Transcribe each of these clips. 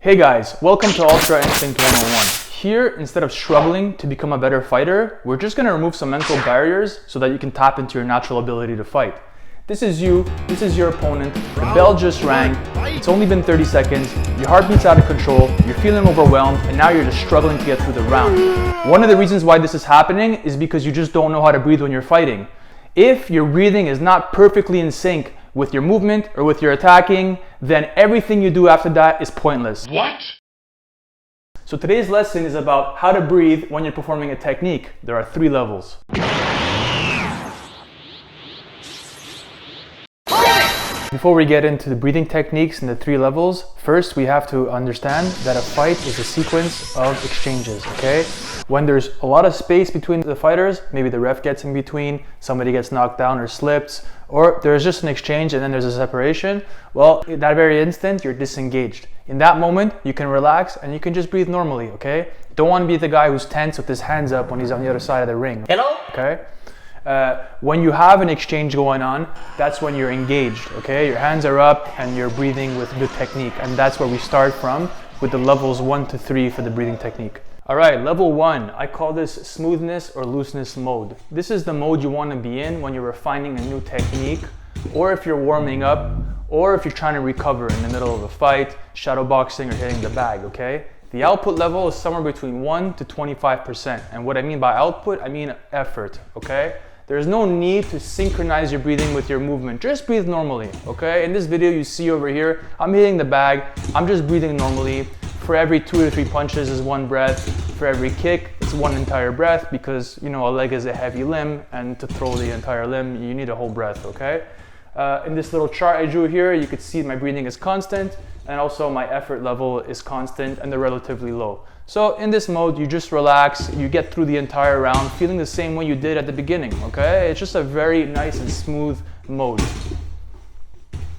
Hey guys, welcome to Ultra Instinct 101. Here, instead of struggling to become a better fighter, we're just going to remove some mental barriers so that you can tap into your natural ability to fight. This is you, this is your opponent, the bell just rang, it's only been 30 seconds, your heartbeat's out of control, you're feeling overwhelmed, and now you're just struggling to get through the round. One of the reasons why this is happening is because you just don't know how to breathe when you're fighting. If your breathing is not perfectly in sync with your movement or with your attacking, then everything you do after that is pointless. What? So today's lesson is about how to breathe when you're performing a technique. There are 3 levels. Before we get into the breathing techniques and the 3 levels, first we have to understand that a fight is a sequence of exchanges, okay? When there's a lot of space between the fighters, maybe the ref gets in between, somebody gets knocked down or slips, or there's just an exchange and then there's a separation, well, in that very instant, you're disengaged. In that moment, you can relax and you can just breathe normally, okay? You don't want to be the guy who's tense with his hands up when he's on the other side of the ring. Hello? Okay? When you have an exchange going on, that's when you're engaged, okay? Your hands are up and you're breathing with good technique, and that's where we start from with the levels 1 to 3 for the breathing technique. All right, level 1, I call this smoothness or looseness mode. This is the mode you want to be in when you're refining a new technique, or if you're warming up, or if you're trying to recover in the middle of a fight, shadow boxing, or hitting the bag, okay? The output level is somewhere between 1 to 25%. And what I mean by output, I mean effort, okay? There's no need to synchronize your breathing with your movement. Just breathe normally, okay? In this video you see over here, I'm hitting the bag. I'm just breathing normally. For every 2 to 3 punches is 1 breath. For every kick, it's 1 entire breath because, you know, a leg is a heavy limb, and to throw the entire limb, you need a whole breath, okay? In this little chart I drew here, you could see my breathing is constant, and also my effort level is constant, and they're relatively low. So in this mode, you just relax, you get through the entire round feeling the same way you did at the beginning, okay? It's just a very nice and smooth mode.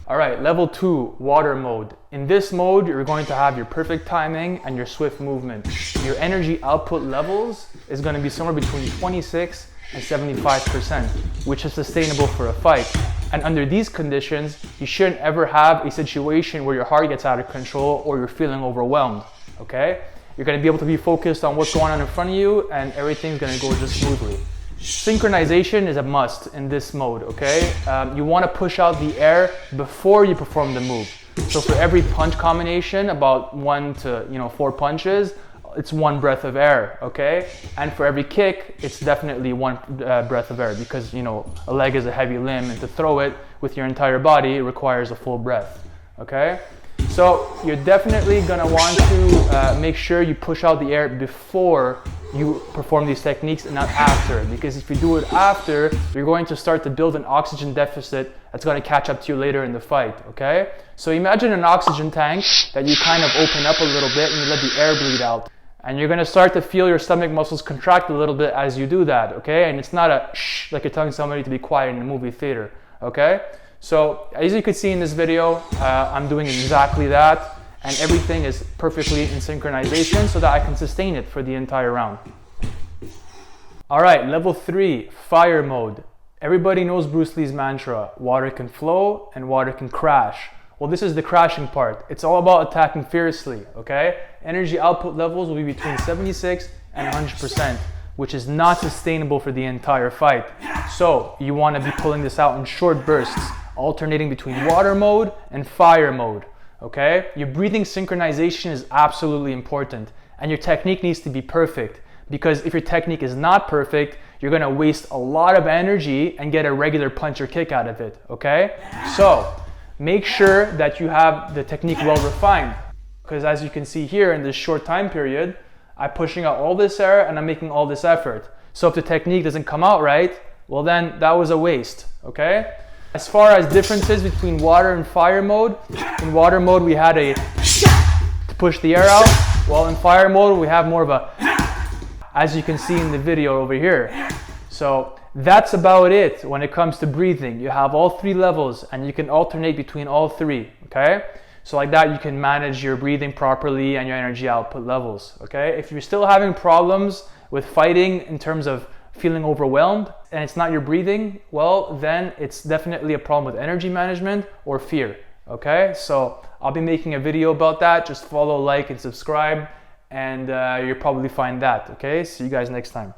All right, level 2, water mode. In this mode, you're going to have your perfect timing and your swift movement. Your energy output levels is going to be somewhere between 26 and 75%, which is sustainable for a fight. And under these conditions, you shouldn't ever have a situation where your heart gets out of control or you're feeling overwhelmed, okay? You're going to be able to be focused on what's going on in front of you, and everything's going to go just smoothly. Synchronization is a must in this mode, okay? You want to push out the air before you perform the move. So for every punch combination, about 1 to 4 punches, it's 1 breath of air, okay? And for every kick, it's definitely 1 breath of air because, you know, a leg is a heavy limb, and to throw it with your entire body requires a full breath, okay? So you're definitely gonna want to make sure you push out the air before you perform these techniques and not after, because if you do it after, you're going to start to build an oxygen deficit that's going to catch up to you later in the fight, okay? So imagine an oxygen tank that you kind of open up a little bit and you let the air bleed out. And you're going to start to feel your stomach muscles contract a little bit as you do that, okay? And it's not a shh, like you're telling somebody to be quiet in a movie theater, okay? So as you can see in this video, I'm doing exactly that, and everything is perfectly in synchronization so that I can sustain it for the entire round. All right, level 3, fire mode. Everybody knows Bruce Lee's mantra, water can flow and water can crash. Well, this is the crashing part. It's all about attacking fiercely, okay? Energy output levels will be between 76 and 100%, which is not sustainable for the entire fight. So you want to be pulling this out in short bursts, alternating between water mode and fire mode, okay? Your breathing synchronization is absolutely important, and your technique needs to be perfect, because if your technique is not perfect, you're gonna waste a lot of energy and get a regular punch or kick out of it, okay? So make sure that you have the technique well refined, because as you can see here in this short time period, I'm pushing out all this air and I'm making all this effort. So if the technique doesn't come out right, well then that was a waste, okay? As far as differences between water and fire mode, in water mode we had a to push the air out, while in fire mode we have more of a, as you can see in the video over here. So that's about it when it comes to breathing. You have all 3 levels and you can alternate between all 3, okay? So like that you can manage your breathing properly and your energy output levels, okay? If you're still having problems with fighting in terms of feeling overwhelmed and it's not your breathing, well then it's definitely a problem with energy management or fear. Okay, so I'll be making a video about that. Just follow, like, and subscribe, and you'll probably find that. Okay, see you guys next time.